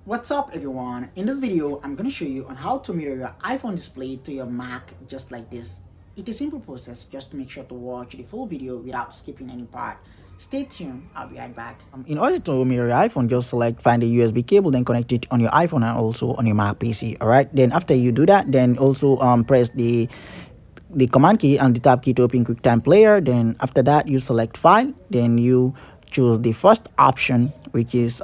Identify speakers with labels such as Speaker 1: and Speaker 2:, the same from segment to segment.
Speaker 1: What's up everyone? In this video I'm going to show you on how to mirror your iPhone display to your Mac just like this. It's a simple process. Just make sure to watch the full video without skipping any part. Stay tuned, I'll be right back.
Speaker 2: In order to mirror your iPhone, just find a USB cable, then connect it on your iPhone and also on your Mac PC. Alright, then after you do that, then also press the command key and the tab key to open QuickTime Player. Then after that, you select File, then you choose the first option, which is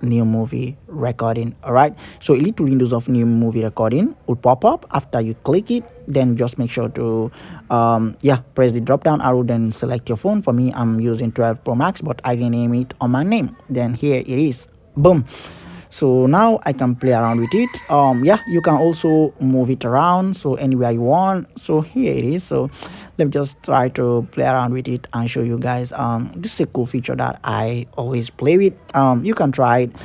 Speaker 2: new movie recording. All right, so a little windows of new movie recording will pop up. After you click it, then just make sure to press the drop down arrow, then select your phone. For me, I'm using 12 Pro Max, but I rename it on my name. Then here it is, boom. So now I can play around with it. You can also move it around, so anywhere you want. So here it is. So let me just try to play around with it and show you guys. This is a cool feature that I always play with. You can try it.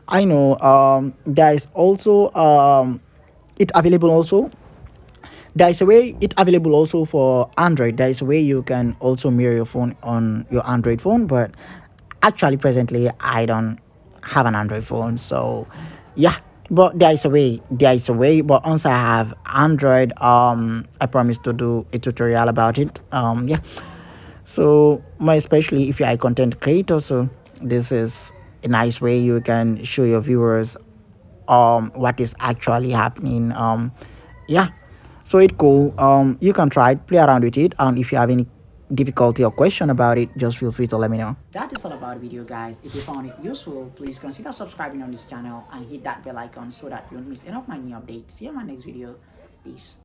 Speaker 2: I know there is also it available also. There is a way it available also for Android. There is a way you can also mirror your phone on your Android phone, but actually presently I don't have an Android phone, so yeah, but there is a way. But once I have Android, I promise to do a tutorial about it. So more especially if you're a content creator, so this is a nice way you can show your viewers what is actually happening. So it's cool. You can try it, play around with it, and if you have any difficulty or question about it, just feel free to let me know.
Speaker 1: That is all about the video, guys. If you found it useful, please consider subscribing on this channel and hit that bell icon so that you don't miss any of my new updates. See you in my next video. Peace.